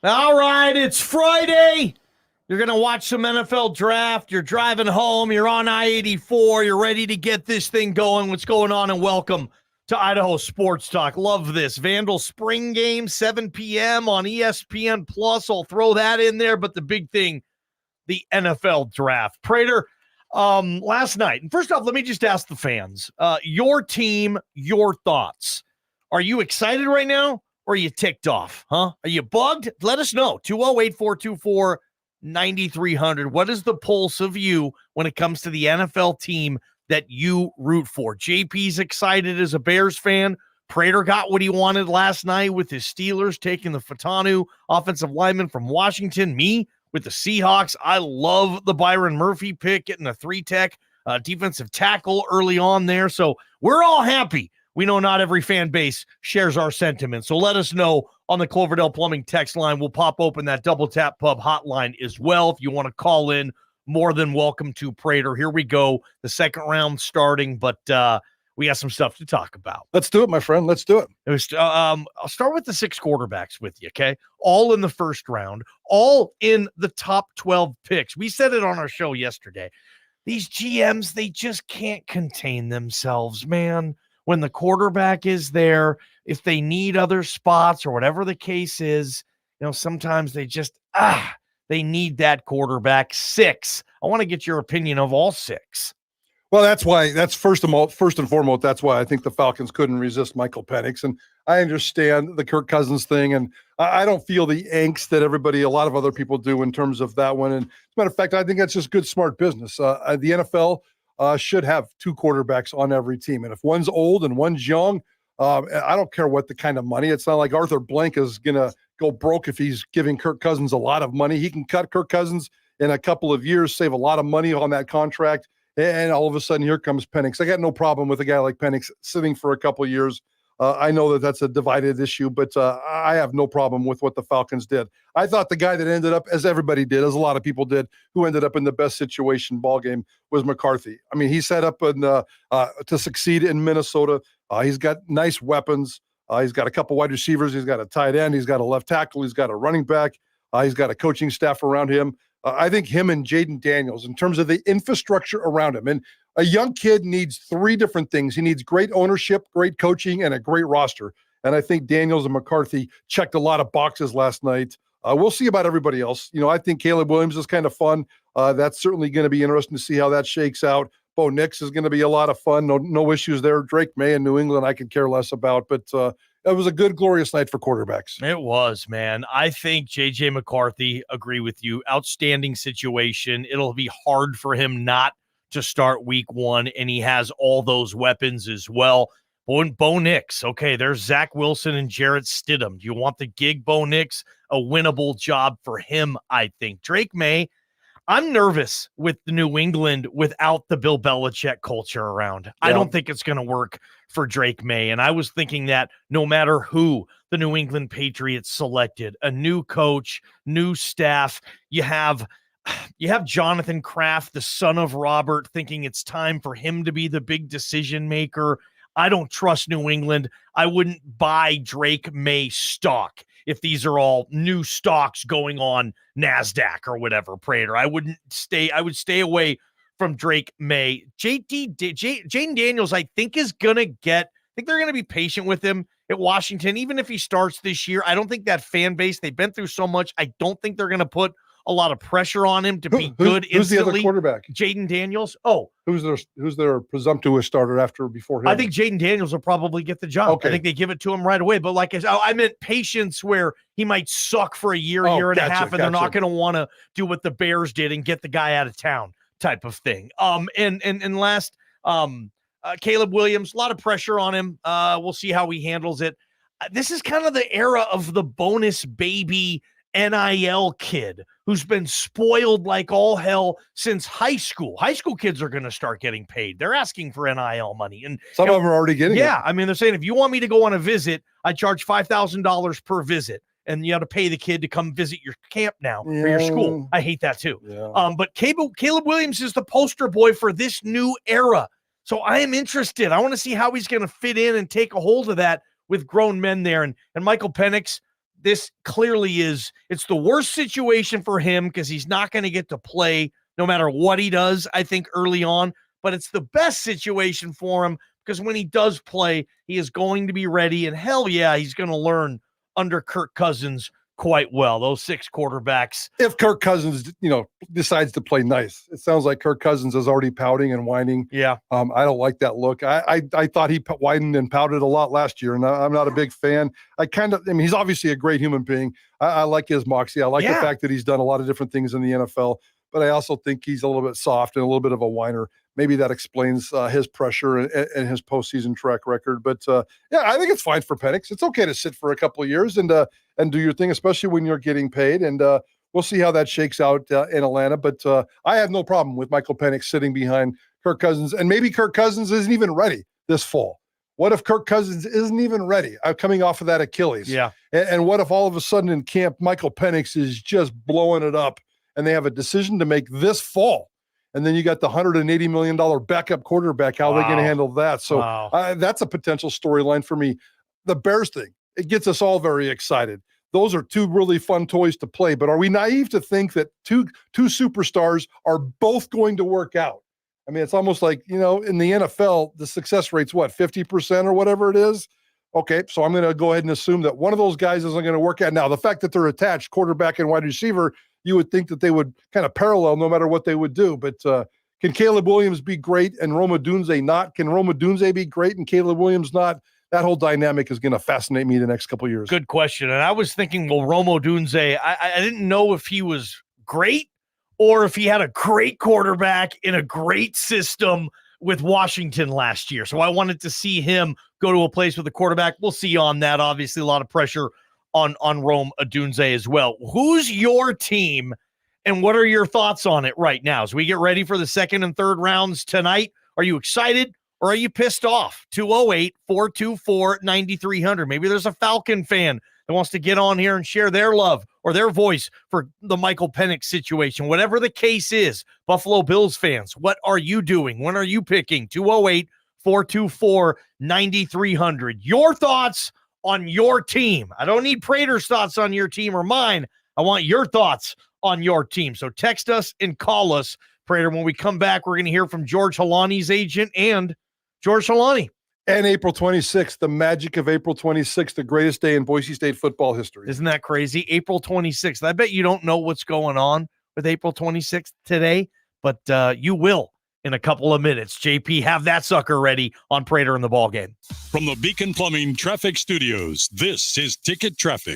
All right, it's Friday. You're going to watch some NFL draft. You're driving home. You're on I-84. You're ready to get this thing going. What's going on? And welcome to Idaho Sports Talk. Love this. Vandal Spring Game, 7 p.m. on ESPN+. I'll throw that in there. But the big thing, the NFL draft. Prater, last night. And first off, let me just ask the fans. Your team, your thoughts. Are you excited right now? Or are you ticked off, huh? Are you bugged? Let us know. 208-424-9300. What is the pulse of you when it comes to the NFL team that you root for? JP's excited as a Bears fan. Prater got what he wanted last night with his Steelers taking the Fatanu offensive lineman from Washington. Me with the Seahawks. I love the Byron Murphy pick, getting a 3-tech defensive tackle early on there. So we're all happy. We know not every fan base shares our sentiments, so let us know on the Cloverdale Plumbing text line. We'll pop open that Double Tap Pub hotline as well. If you want to call in, more than welcome to, Prater. Here we go. The second round starting, but we got some stuff to talk about. Let's do it, my friend. Let's do it. I'll start with the 6 quarterbacks with you, okay? All in the first round, all in the top 12 picks. We said it on our show yesterday. These GMs, they just can't contain themselves, man. When the quarterback is there, if they need other spots or whatever the case is, sometimes they just, they need that quarterback. 6. I want to get your opinion of all 6. Well, that's first and foremost, that's why I think the Falcons couldn't resist Michael Penix. And I understand the Kirk Cousins thing, and I don't feel the angst that a lot of other people do in terms of that one. And as a matter of fact, I think that's just good, smart business. The NFL should have 2 quarterbacks on every team. And if one's old and one's young, I don't care what the kind of money. It's not like Arthur Blank is going to go broke if he's giving Kirk Cousins a lot of money. He can cut Kirk Cousins in a couple of years, save a lot of money on that contract, and all of a sudden here comes Penix. I got no problem with a guy like Penix sitting for a couple of years. I know that that's a divided issue, but I have no problem with what the Falcons did. I thought the guy that ended up, as everybody did, as a lot of people did, who ended up in the best situation ball game was McCarthy. I mean, he set up to succeed in Minnesota. He's got nice weapons. He's got a couple wide receivers. He's got a tight end. He's got a left tackle. He's got a running back. He's got a coaching staff around him. I think him and Jaden Daniels, in terms of the infrastructure around him, and a young kid needs 3 different things. He needs great ownership, great coaching, and a great roster. And I think Daniels and McCarthy checked a lot of boxes last night. We'll see about everybody else. I think Caleb Williams is kind of fun. That's certainly going to be interesting to see how that shakes out. Bo Nix is going to be a lot of fun. No issues there. Drake May in New England I could care less about. But it was a good, glorious night for quarterbacks. It was, man. I think J.J. McCarthy, agree with you. Outstanding situation. It'll be hard for him not to start week 1, and he has all those weapons as well. Bo Nix, okay, there's Zach Wilson and Jarrett Stidham. Do you want the gig, Bo Nix? A winnable job for him, I think. Drake May, I'm nervous with the New England without the Bill Belichick culture around. Yeah. I don't think it's going to work for Drake May. And I was thinking that no matter who the New England Patriots selected, a new coach, new staff, you have Jonathan Kraft, the son of Robert, thinking it's time for him to be the big decision maker. I don't trust New England. I wouldn't buy Drake May stock if these are all new stocks going on NASDAQ or whatever, Prater. I would stay away from Drake May. Jaden Daniels, I think they're going to be patient with him at Washington. Even if he starts this year, I don't think that fan base, they've been through so much. I don't think they're going to put a lot of pressure on him to be good instantly. Who's the other quarterback? Jaden Daniels. Oh. Who's their presumptuous starter before him? I think Jaden Daniels will probably get the job. Okay. I think they give it to him right away. But like I meant patience where he might suck for a year and a half, and they're not going to want to do what the Bears did and get the guy out of town type of thing. And last, Caleb Williams, a lot of pressure on him. We'll see how he handles it. This is kind of the era of the bonus baby NIL kid who's been spoiled like all hell since high school. High school kids are going to start getting paid. They're asking for NIL money. And some of them are already getting it. Yeah. I mean, they're saying, if you want me to go on a visit, I charge $5,000 per visit. And you got to pay the kid to come visit your camp now or your school. I hate that too. Yeah. But Caleb Williams is the poster boy for this new era. So I am interested. I want to see how he's going to fit in and take a hold of that with grown men there. And Michael Penix, this clearly it's the worst situation for him because he's not going to get to play no matter what he does, I think, early on. But it's the best situation for him because when he does play, he is going to be ready. And hell yeah, he's going to learn under Kirk Cousins quite well. Those 6 quarterbacks. If Kirk Cousins, decides to play nice, it sounds like Kirk Cousins is already pouting and whining. Yeah. I don't like that look. I thought he whined and pouted a lot last year, and I'm not a big fan. He's obviously a great human being. I like his moxie. I like the fact that he's done a lot of different things in the NFL, but I also think he's a little bit soft and a little bit of a whiner. Maybe that explains his pressure and his postseason track record. But I think it's fine for Penix. It's okay to sit for a couple of years and do your thing, especially when you're getting paid. And we'll see how that shakes out in Atlanta. But I have no problem with Michael Penix sitting behind Kirk Cousins. And maybe Kirk Cousins isn't even ready this fall. What if Kirk Cousins isn't even ready coming off of that Achilles? Yeah. And what if all of a sudden in camp, Michael Penix is just blowing it up and they have a decision to make this fall? And then you got the $180 million backup quarterback. How are they going to handle that? So that's a potential storyline for me. The Bears thing, it gets us all very excited. Those are 2 really fun toys to play. But are we naive to think that two superstars are both going to work out? I mean, it's almost like, in the NFL, the success rate's 50% or whatever it is. Okay, so I'm going to go ahead and assume that one of those guys isn't going to work out. Now, the fact that they're attached, quarterback and wide receiver, you would think that they would kind of parallel no matter what they would do. But can Caleb Williams be great and Rome Odunze not? Can Rome Odunze be great and Caleb Williams not? That whole dynamic is going to fascinate me the next couple of years. Good question. And I was thinking, well, Rome Odunze, I didn't know if he was great or if he had a great quarterback in a great system with Washington last year. So I wanted to see him go to a place with a quarterback. We'll see on that. Obviously, a lot of pressure on Rome Odunze as well. Who's your team and what are your thoughts on it right now? As we get ready for the second and third rounds tonight, are you excited or are you pissed off? 208-424-9300. Maybe there's a Falcon fan that wants to get on here and share their love or their voice for the Michael Penix situation. Whatever the case is, Buffalo Bills fans, what are you doing? When are you picking? 208-424-9300. Your thoughts on your team. I don't need Prater's thoughts on your team or mine. I want your thoughts on your team. So text us and call us, Prater. When we come back, we're going to hear from George Holani's agent and George Holani. And April 26th, the magic of April 26th, the greatest day in Boise State football history. Isn't that crazy? April 26th. I bet you don't know what's going on with April 26th today, but you will in a couple of minutes. JP, have that sucker ready on Prater and the Ballgame. From the Beacon Plumbing Traffic Studios, this is Ticket Traffic.